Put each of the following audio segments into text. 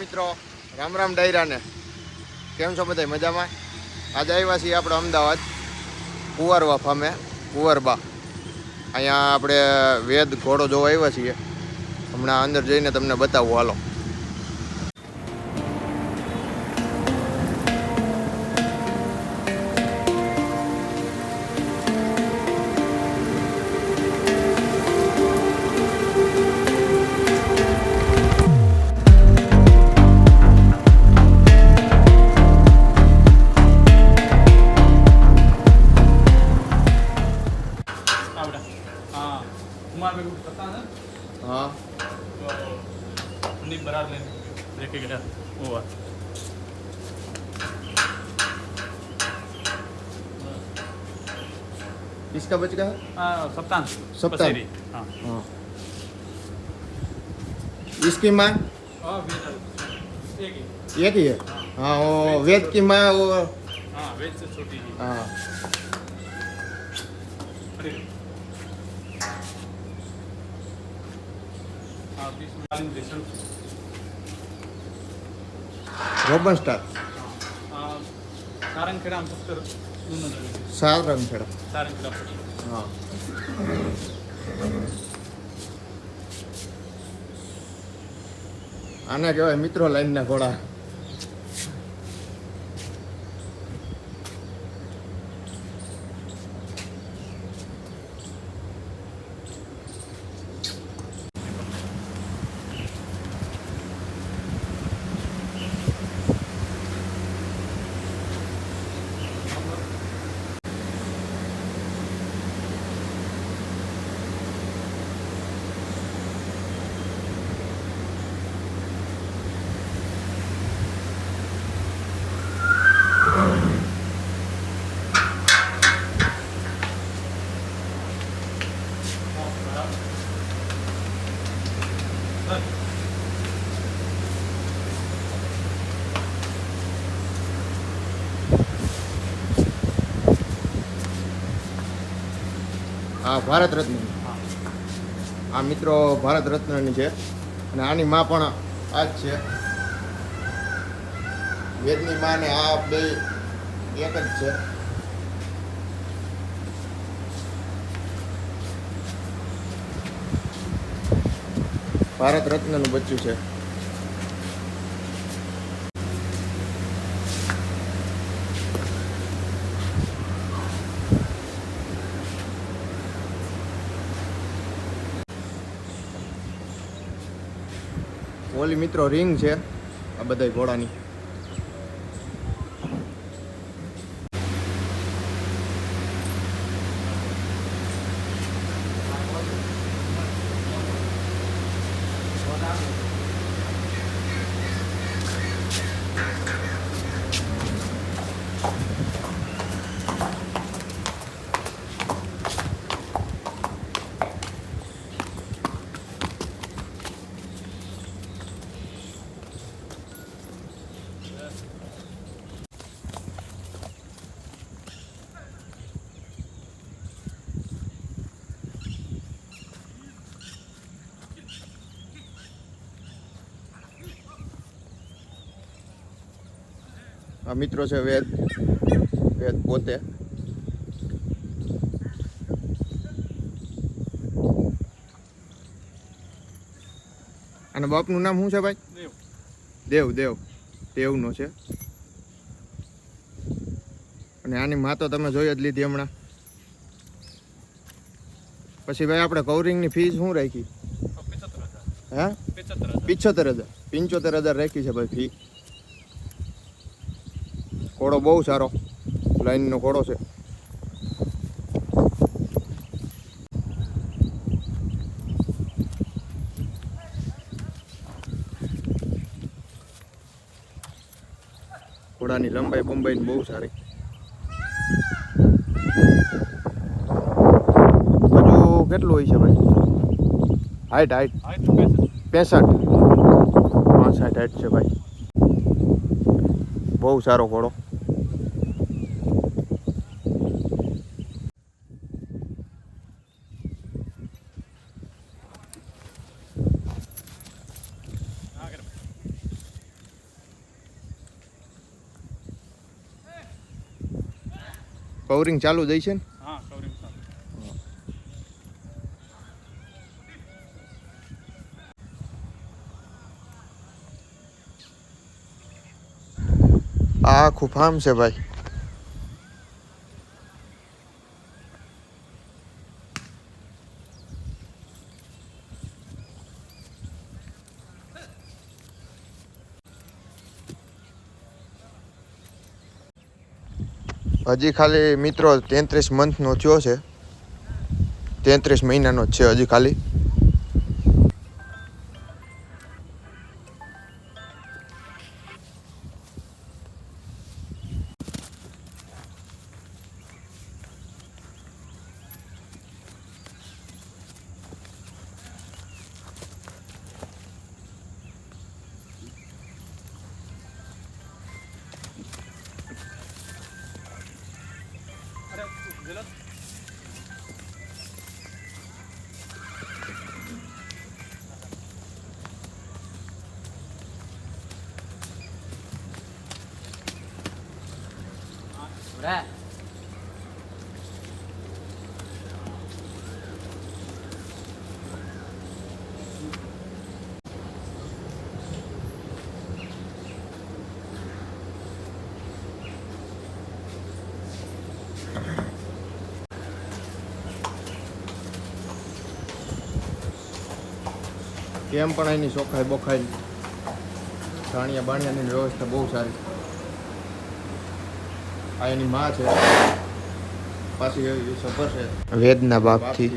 મિત્રો રામ રામ ડાયરાને કેમ છો બધા મજામાં? આજે આવ્યા છીએ આપણે અમદાવાદ કુંવરવા ફામે કુંવરબા. અહીંયા આપણે વેદ ઘોડો જોવા આવ્યા છીએ. હમણાં અંદર જઈને તમને બતાવું, હાલો. हाँ नहीं बराबर लेके गया वो किसका बच गया? सप्तान सप्तान। पसेरी। हाँ हाँ इसकी माँ एक ही। एक ही है। हाँ वो वेद की माँ वो हाँ वेज से छोटी ही। हाँ अरे हाँ 20 में रिजल्ट रोबन स्टार सारंगखेड़ा हम फक्त सारंगखेड़ा। सारंगखेड़ा हाँ આને કહેવાય મિત્રો લાઈનના ઘોડા. આ ભારત રત્ન, આ મિત્રો ભારત રત્નની છે અને આની માં પણ આ જ છે. વેદની માં ને આ બે એક જ છે. ભારત રત્નનું બચ્ચું છે. ઓલી મિત્રો રિંગ છે આ બધા ઘોડાની. આ મિત્રો છે વેદ પોતે. અને બાપનું નામ શું છે ભાઈ? દેવ. દેવનો છે. અને આની માં તો તમે જોઈ જ લીધી હમણાં. પછી ભાઈ આપણે કવરિંગની ફીસ શું રાખી? હે 75,000 રાખી છે ભાઈ ફી. ઘોડો બહુ સારો લાઈનનો ઘોડો છે. ઘોડાની લંબાઈ બંબાઈ બહુ સારી. હજુ કેટલું હોય છે ભાઈ? હાઈટ 65 હાઈટ છે ભાઈ. બહુ સારો ઘોડો. કવરિંગ ચાલુ દઈ છે ને हाँ कवरिंग साथ આ આખું ફાર્મ છે ભાઈ. હજી ખાલી મિત્રો 33 મંથનો થયો છે, 33 મહિનાનો જ છે હજી ખાલી. अरे गलत Udah. કેમ પણ એની ચોખ્ખાઈ બોખાઈ ધાણિયા બાણિયાની વ્યવસ્થા બહુ સારી. આ એની માં છે, પાછી એ સફર છે વેદના બાપથી.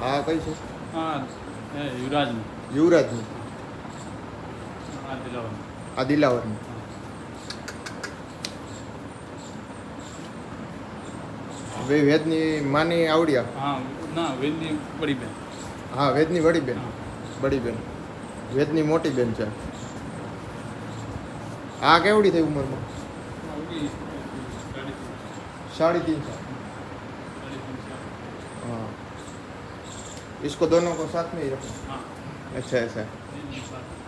આ કઈ છે? हाँ युवराज में યુવરાજની. हाँ दिलावर में આ દિલાવરની. હવે વેદની માની આવડ્યા. हाँ ना वेदी बड़ी बहन હા, વેદની વડી બેન. हाँ બડી બેન વેદની મોટી બેન છે. આ કેવડી થઈ ઉંમરમાં? होगी 3.5 साल. हाँ, इसको दोनों को साथ में ही रखो. हाँ अच्छा ऐसा. जी, जी, साथ।